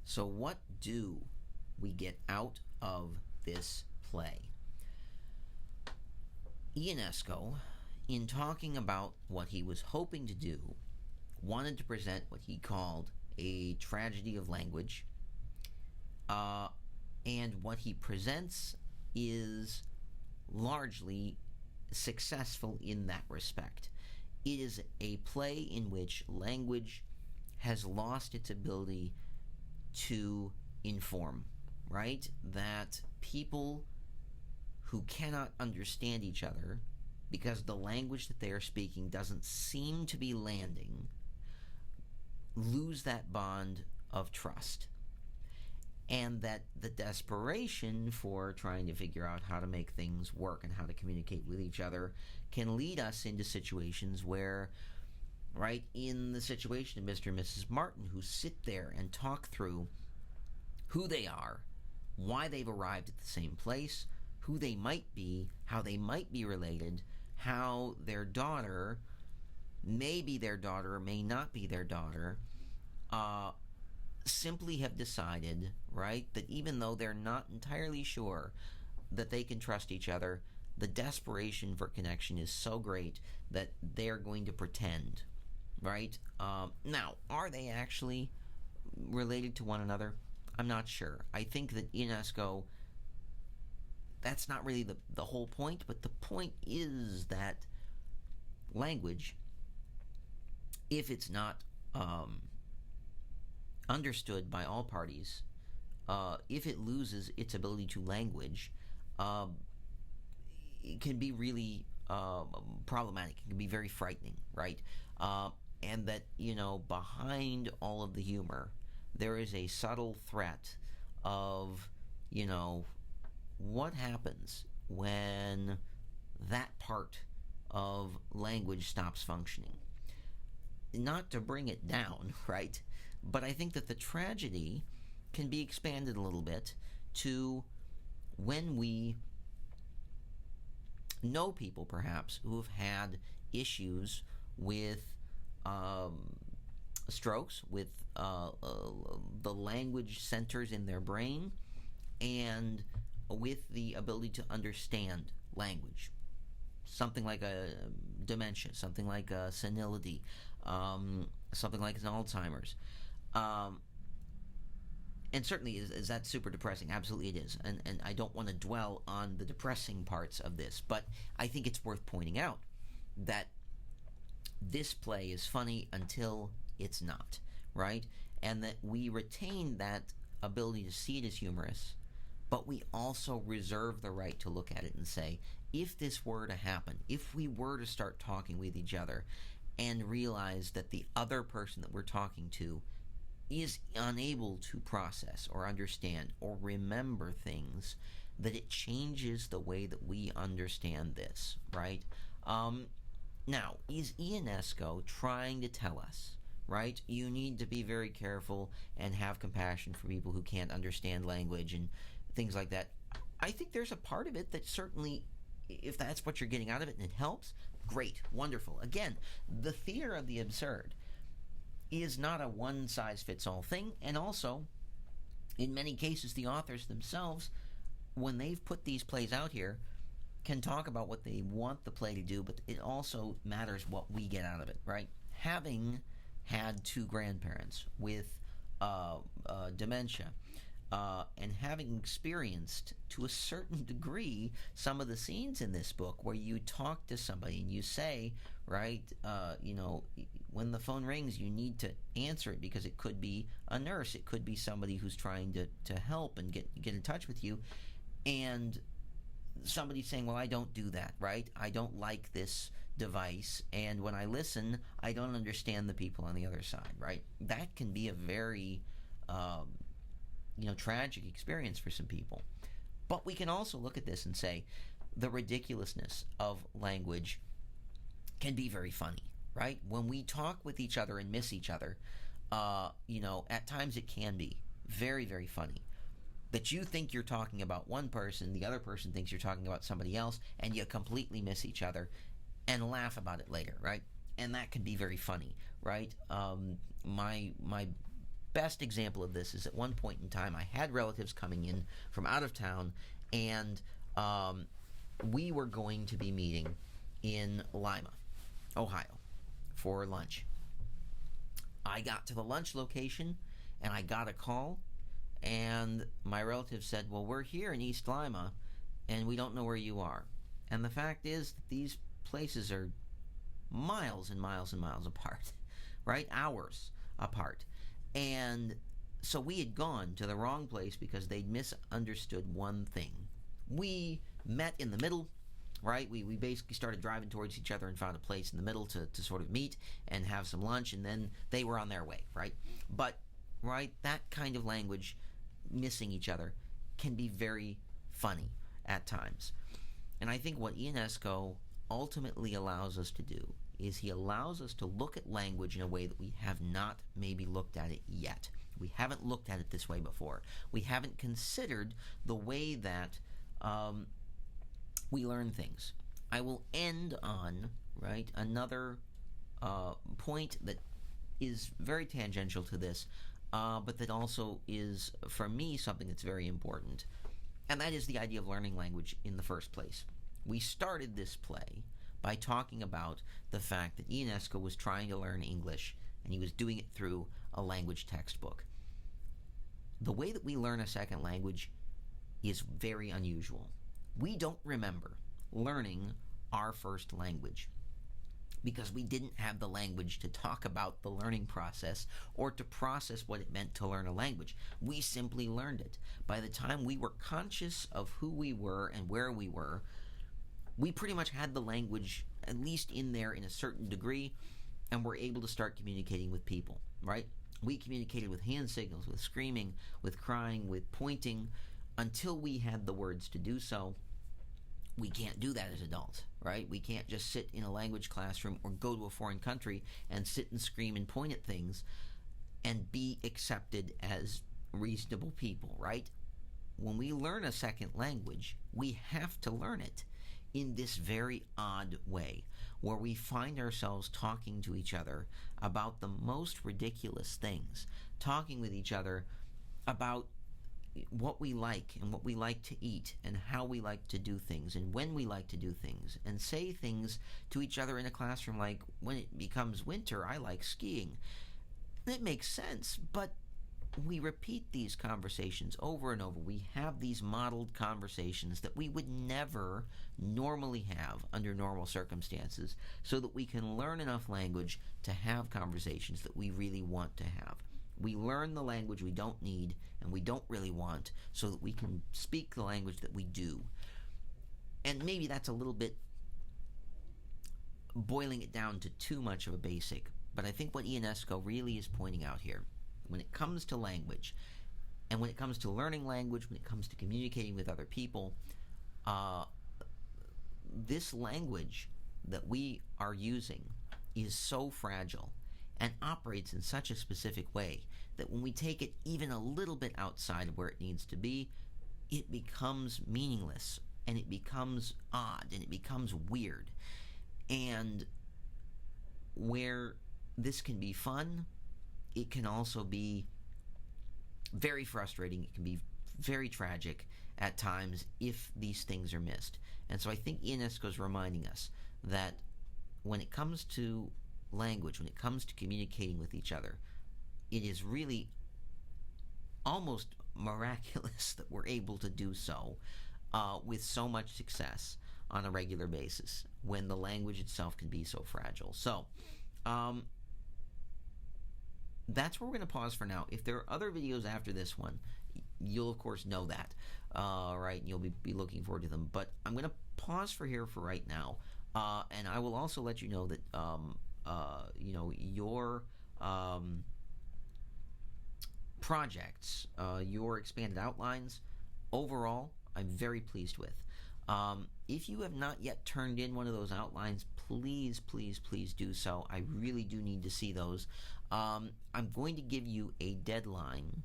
So what do we get out of this play? Ionesco, in talking about what he was hoping to do, wanted to present what he called a tragedy of language, and what he presents is largely successful in that respect. It is a play in which language has lost its ability to inform, right? That people who cannot understand each other because the language that they are speaking doesn't seem to be landing lose that bond of trust. And that the desperation for trying to figure out how to make things work and how to communicate with each other can lead us into situations where, right, in the situation of Mr. and Mrs. Martin, who sit there and talk through who they are, why they've arrived at the same place, who they might be, how they might be related, how their daughter may be their daughter or may not be their daughter, simply have decided, right, that even though they're not entirely sure that they can trust each other, the desperation for connection is so great that they're going to pretend, right? Now, are they actually related to one another? I'm not sure. I think that Ionesco, that's not really the whole point, but the point is that language, if it's not understood by all parties, if it loses its ability to language, it can be really problematic. It can be very frightening, right? And that, behind all of the humor, there is a subtle threat of, what happens when that part of language stops functioning. Not to bring it down, right? But I think that the tragedy can be expanded a little bit to when we know people, perhaps, who have had issues with strokes, with the language centers in their brain, and with the ability to understand language. Something like a dementia, something like a senility, something like an Alzheimer's. And certainly, is that super depressing? Absolutely it is. And I don't want to dwell on the depressing parts of this, but I think it's worth pointing out that this play is funny until it's not, right? And that we retain that ability to see it as humorous, but we also reserve the right to look at it and say, if this were to happen, if we were to start talking with each other and realize that the other person that we're talking to is unable to process or understand or remember things, that it changes the way that we understand this, right? Now, is Ionesco trying to tell us, right, you need to be very careful and have compassion for people who can't understand language and things like that? I think there's a part of it that certainly, if that's what you're getting out of it and it helps, great, wonderful. Again, the theater of the absurd is not a one-size-fits-all thing, and also, in many cases, the authors themselves, when they've put these plays out here, can talk about what they want the play to do, but it also matters what we get out of it, right? Having had two grandparents with dementia, and having experienced, to a certain degree, some of the scenes in this book where you talk to somebody and you say, right, when the phone rings, you need to answer it because it could be a nurse, it could be somebody who's trying to help and get in touch with you, and somebody saying, well, I don't do that, right? I don't like this device, and when I listen, I don't understand the people on the other side, right? That can be a very tragic experience for some people. But we can also look at this and say the ridiculousness of language can be very funny, right? When we talk with each other and miss each other, at times it can be very, very funny. That you think you're talking about one person, the other person thinks you're talking about somebody else, and you completely miss each other and laugh about it later, right? And that can be very funny, right? My best example of this is at one point in time, I had relatives coming in from out of town, and we were going to be meeting in Lima, Ohio, for lunch. I got to the lunch location, and I got a call, and my relative said, well, we're here in East Lima, and we don't know where you are. And the fact is that these places are miles and miles and miles apart, right? Hours apart. And so we had gone to the wrong place because they'd misunderstood one thing. We met in the middle, right? We basically started driving towards each other and found a place in the middle to sort of meet and have some lunch, and then they were on their way, right? But, right, that kind of language, missing each other, can be very funny at times. And I think what Ionesco ultimately allows us to do is he allows us to look at language in a way that we have not maybe looked at it yet. We haven't looked at it this way before. We haven't considered the way that we learn things. I will end on, right, another point that is very tangential to this, but that also is, for me, something that's very important. And that is the idea of learning language in the first place. We started this play by talking about the fact that Ionesco was trying to learn English, and he was doing it through a language textbook. The way that we learn a second language is very unusual. We don't remember learning our first language because we didn't have the language to talk about the learning process or to process what it meant to learn a language. We simply learned it. By the time we were conscious of who we were and where we were, we pretty much had the language at least in there in a certain degree, and were able to start communicating with people, right? We communicated with hand signals, with screaming, with crying, with pointing, until we had the words to do so. We can't do that as adults, right? We can't just sit in a language classroom or go to a foreign country and sit and scream and point at things and be accepted as reasonable people, right? When we learn a second language, we have to learn it in this very odd way, where we find ourselves talking to each other about the most ridiculous things, talking with each other about what we like and what we like to eat and how we like to do things and when we like to do things, and say things to each other in a classroom like, when it becomes winter, I like skiing. It makes sense, but we repeat these conversations over and over. We have these modeled conversations that we would never normally have under normal circumstances, so that we can learn enough language to have conversations that we really want to have. We learn the language we don't need and we don't really want, so that we can speak the language that we do. And maybe that's a little bit boiling it down to too much of a basic, but I think what Ionesco really is pointing out here, when it comes to language, and when it comes to learning language, when it comes to communicating with other people, this language that we are using is so fragile and operates in such a specific way that when we take it even a little bit outside of where it needs to be, it becomes meaningless, and it becomes odd, and it becomes weird. And where this can be fun, it can also be very frustrating. It can be very tragic at times if these things are missed. And so I think Ionesco is reminding us that when it comes to language, when it comes to communicating with each other, it is really almost miraculous that we're able to do so with so much success on a regular basis, when the language itself can be so fragile. So, that's where we're going to pause for now. If there are other videos after this one, you'll of course know that, right? You'll be looking forward to them. But I'm going to pause for here for right now, and I will also let you know that your projects, your expanded outlines, overall, I'm very pleased with. If you have not yet turned in one of those outlines, please, please, please do so. I really do need to see those. I'm going to give you a deadline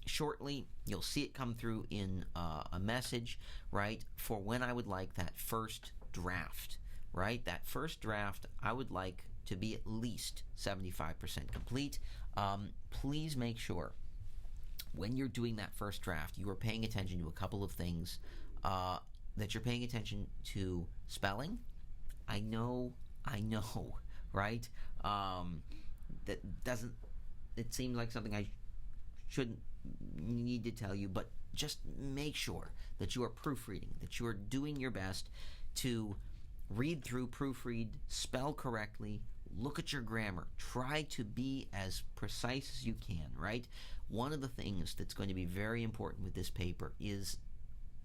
shortly. You'll see it come through in a message, right, for when I would like that first draft, right? That first draft, I would like to be at least 75% complete. Please make sure when you're doing that first draft, you are paying attention to a couple of things. That you're paying attention to spelling. I know, right? That doesn't. It seems like something I shouldn't need to tell you, but just make sure that you are proofreading, that you are doing your best to read through, proofread, spell correctly, look at your grammar, try to be as precise as you can, right? One of the things that's going to be very important with this paper is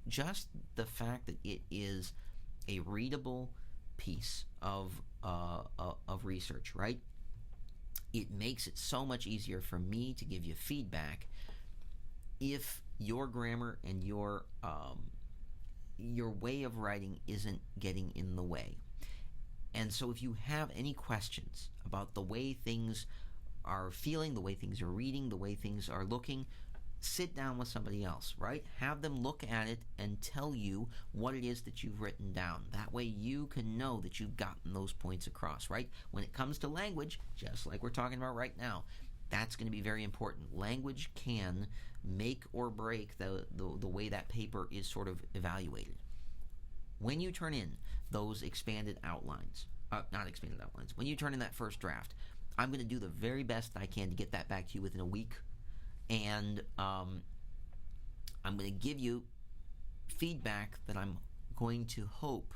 just the fact that it is a readable piece of research, right? It makes it so much easier for me to give you feedback if your grammar and your way of writing isn't getting in the way. And so if you have any questions about the way things are feeling, the way things are reading, the way things are looking, sit down with somebody else, right? Have them look at it and tell you what it is that you've written down. That way you can know that you've gotten those points across, right? When it comes to language, just like we're talking about right now, that's going to be very important. Language can make or break the way that paper is sort of evaluated. When you turn in those expanded outlines, not expanded outlines, when you turn in that first draft, I'm going to do the very best that I can to get that back to you within a week. And I'm going to give you feedback that I'm going to hope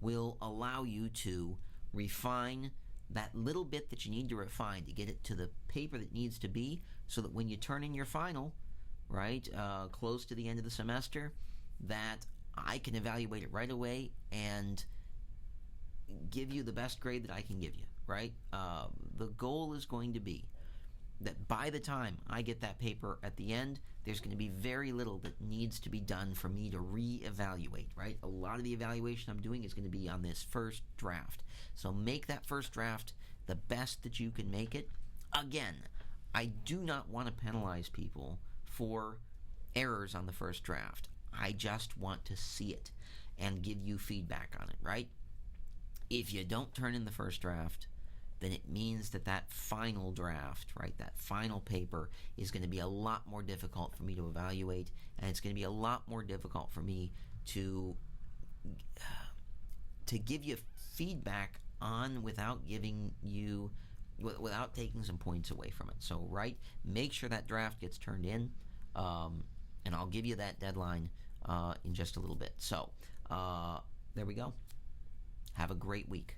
will allow you to refine that little bit that you need to refine to get it to the paper that needs to be, so that when you turn in your final, right, close to the end of the semester, that I can evaluate it right away and give you the best grade that I can give you, right? The goal is going to be that by the time I get that paper at the end, there's going to be very little that needs to be done for me to reevaluate, right? A lot of the evaluation I'm doing is going to be on this first draft. So make that first draft the best that you can make it. Again, I do not want to penalize people for errors on the first draft. I just want to see it and give you feedback on it, right? If you don't turn in the first draft, then it means that final draft, right, that final paper is going to be a lot more difficult for me to evaluate, and it's going to be a lot more difficult for me to give you feedback on without taking some points away from it. So, right, make sure that draft gets turned in, and I'll give you that deadline in just a little bit. So, there we go. Have a great week.